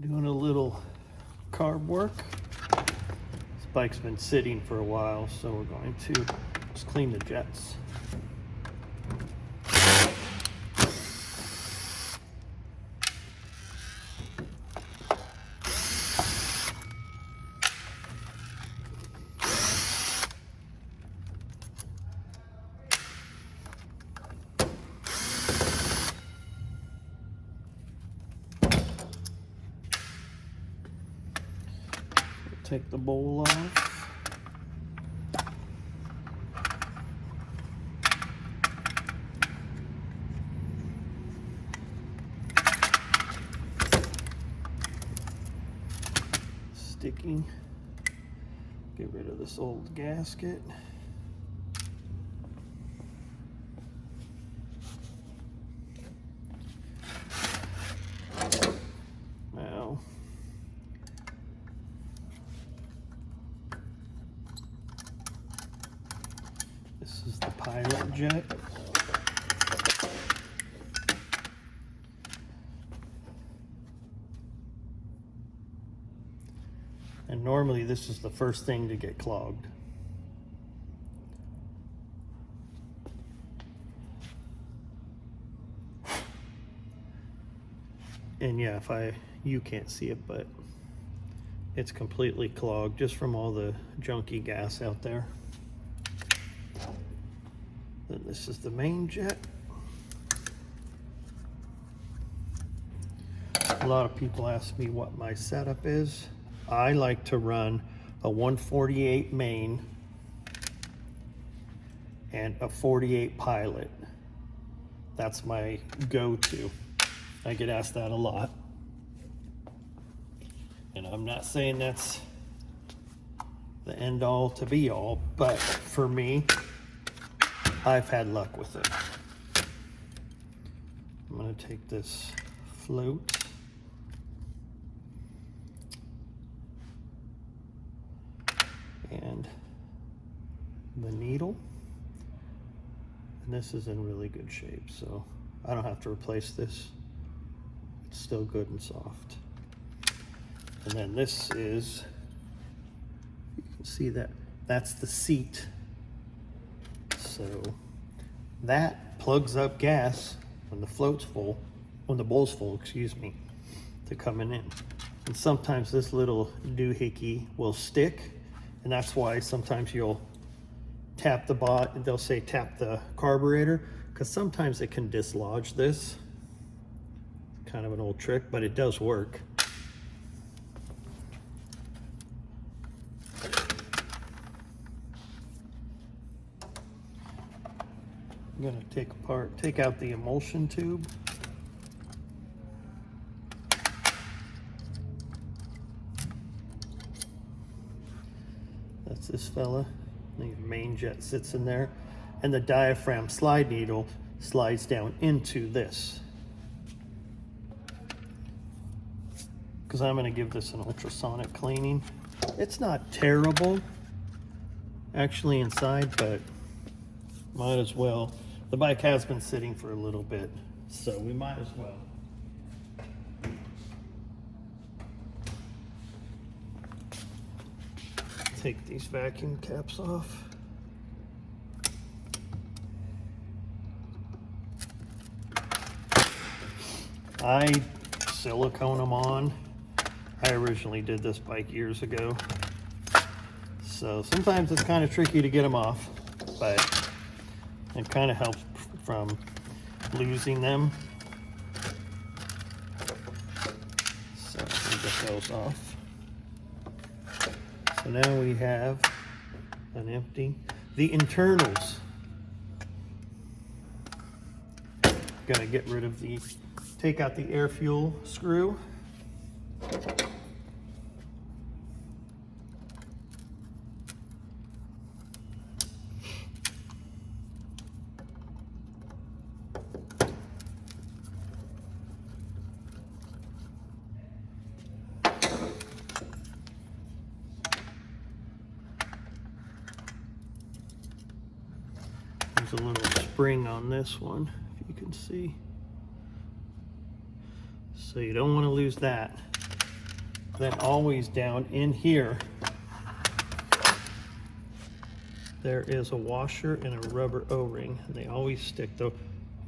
Doing a little carb work. This bike's been sitting for a while, so we're going to just clean the jets. Take the bowl off. Sticky. Get rid of this old gasket. Now, this is the pilot jet. And normally this is the first thing to get clogged. And yeah, you can't see it, but it's completely clogged just from all the junky gas out there. Then this is the main jet. A lot of people ask me what my setup is. I like to run a 148 main and a 48 pilot. That's my go-to. I get asked that a lot. And I'm not saying that's the end all to be all, but for me, I've had luck with it. I'm gonna take this float. And the needle, and this is in really good shape, so I don't have to replace this. It's still good and soft. And then this is, you can see that's the seat, so that plugs up gas when the float's full, when the bowl's full, excuse me, to coming in. And sometimes this little doohickey will stick. And that's why sometimes you'll tap the they'll say tap the carburetor, because sometimes it can dislodge this. Kind of an old trick, but it does work. I'm gonna take out the emulsion tube. That's this fella. The main jet sits in there, and the diaphragm slide needle slides down into this. Because I'm going to give this an ultrasonic cleaning. It's not terrible, actually, inside, but might as well. The bike has been sitting for a little bit, so we might as well. Take these vacuum caps off. I silicone them on. I originally did this bike years ago. So sometimes it's kind of tricky to get them off, but it kind of helps from losing them. So let me get those off. So now we have an empty. The internals. Gonna get rid of take out the air fuel screw. There's a little spring on this one, if you can see. So you don't want to lose that. Then always down in here, there is a washer and a rubber O-ring, and they always stick though.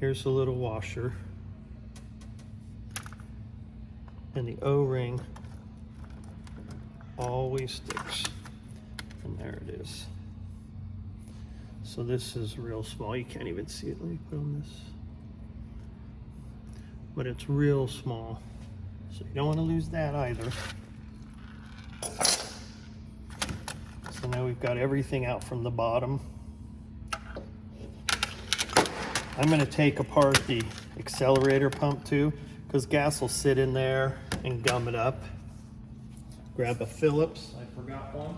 Here's a little washer, and the O-ring always sticks, and there it is. So this is real small, you can't even see it. Let me put on this, but it's real small, so you don't want to lose that either. So now we've got everything out from the bottom. I'm going to take apart the accelerator pump too, because gas will sit in there and gum it up. Grab a Phillips, I forgot one.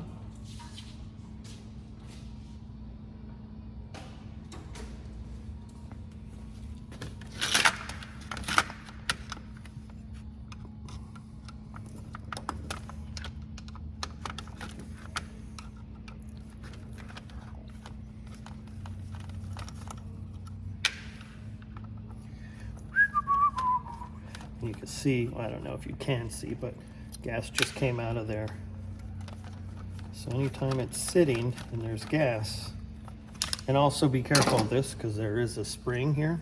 You can see, well, I don't know if you can see, but gas just came out of there. So anytime it's sitting and there's gas, and also be careful of this because there is a spring here,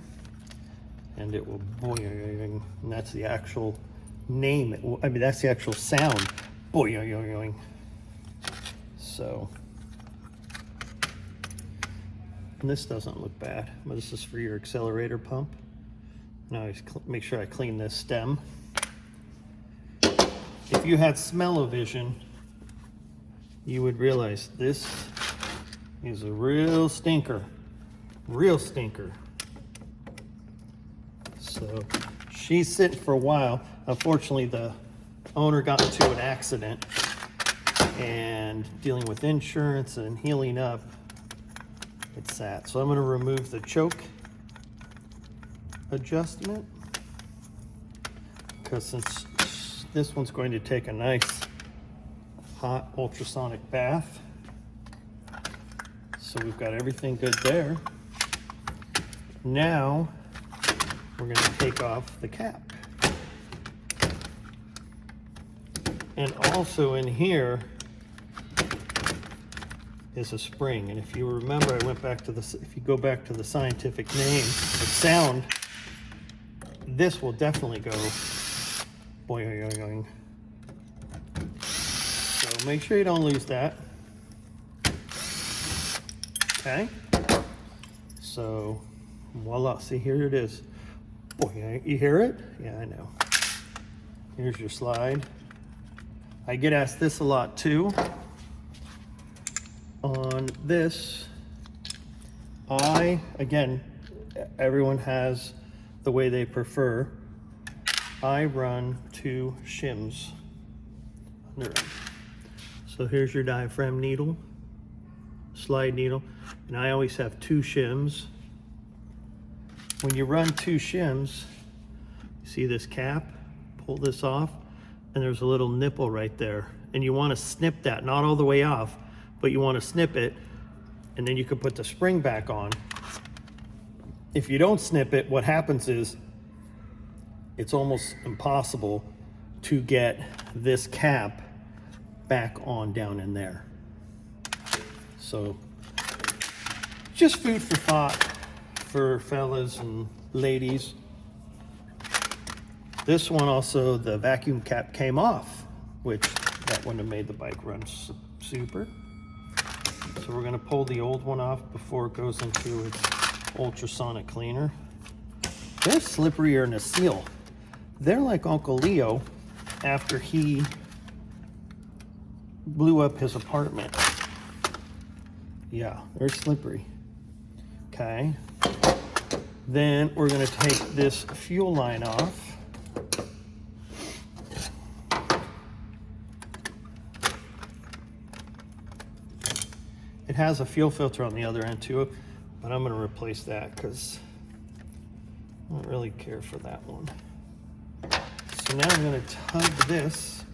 and it will boing, and that's the actual name. I mean, that's the actual sound, boing. So, and this doesn't look bad, but this is for your accelerator pump. Now I make sure I clean this stem. If you had smell-o-vision, you would realize this is a real stinker. So she's sitting for a while. Unfortunately, the owner got into an accident, and dealing with insurance and healing up, it sat. So I'm going to remove the choke adjustment, because since this one's going to take a nice hot ultrasonic bath, so we've got everything good there. Now we're going to take off the cap, and also in here is a spring. And if you remember, I went back to the, if you go back to the scientific name of sound, this will definitely go boing. So make sure you don't lose that. Okay. So voila, see, here it is. Boing, you hear it? Yeah, I know. Here's your slide. I get asked this a lot too. On this, again, everyone has the way they prefer. I run 2 shims under them. So here's your diaphragm needle, slide needle, and I always have 2 shims. When you run 2 shims, you see this cap, pull this off, and there's a little nipple right there. And you want to snip that, not all the way off, but you want to snip it, and then you can put the spring back on. If you don't snip it, what happens is it's almost impossible to get this cap back on down in there. So just food for thought for fellas and ladies. This one also, the vacuum cap came off, which that wouldn't have made the bike run super. So we're going to pull the old one off before it goes into its ultrasonic cleaner. They're slipperier than a seal. They're like Uncle Leo after he blew up his apartment. Yeah, they're slippery. Okay. Then we're going to take this fuel line off. It has a fuel filter on the other end too, but I'm going to replace that because I don't really care for that one. So now I'm going to tug this,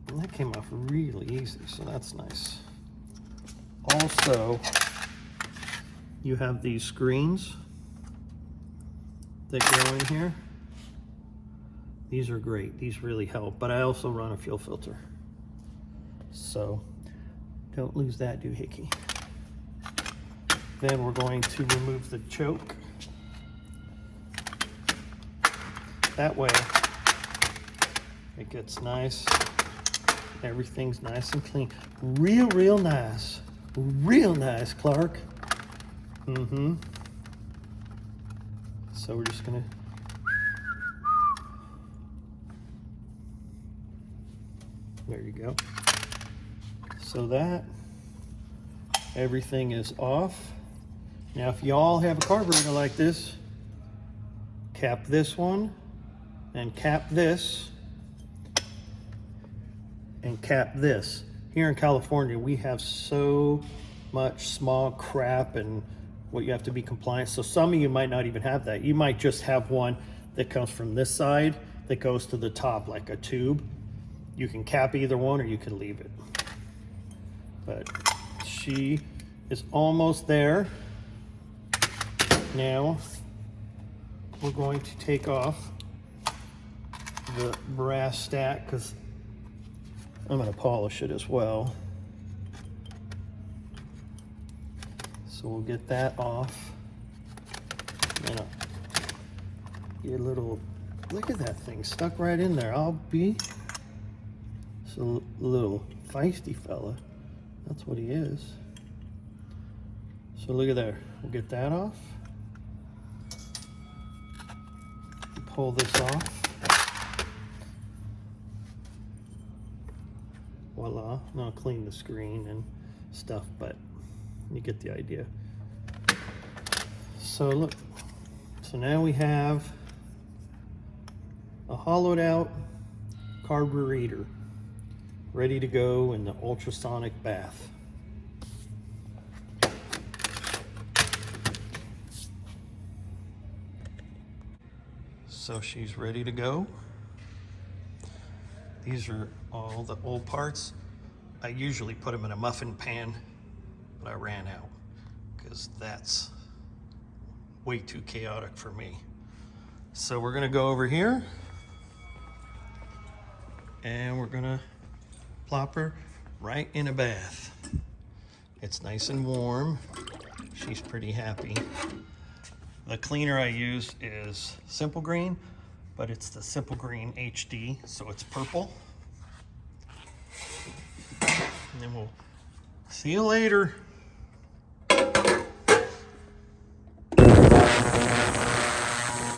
and that came off really easy, so that's nice. Also, you have these screens that go in here. These are great. These really help, but I also run a fuel filter. So don't lose that doohickey. Then we're going to remove the choke. That way it gets nice. Everything's nice and clean. Real nice. Real nice, Clark. So we're just gonna there you go. So that everything is off. Now if y'all have a carburetor like this, cap this one and cap this and cap this. Here in California, we have so much small crap and what you have to be compliant. So some of you might not even have that. You might just have one that comes from this side that goes to the top like a tube. You can cap either one or you can leave it. But she is almost there. Now we're going to take off the brass stack because I'm going to polish it as well. So we'll get that off. And your little, look at that thing stuck right in there. I'll be so little feisty fella. That's what he is. So look at there. We'll get that off. Pull this off. Voila. Now I'll clean the screen and stuff, but you get the idea. So look, so now we have a hollowed out carburetor ready to go in the ultrasonic bath. So she's ready to go. These are all the old parts. I usually put them in a muffin pan, but I ran out because that's way too chaotic for me. So we're gonna go over here and we're gonna plop her right in a bath. It's nice and warm. She's pretty happy. The cleaner I use is Simple Green, but it's the Simple Green HD, so it's purple. And then we'll see you later.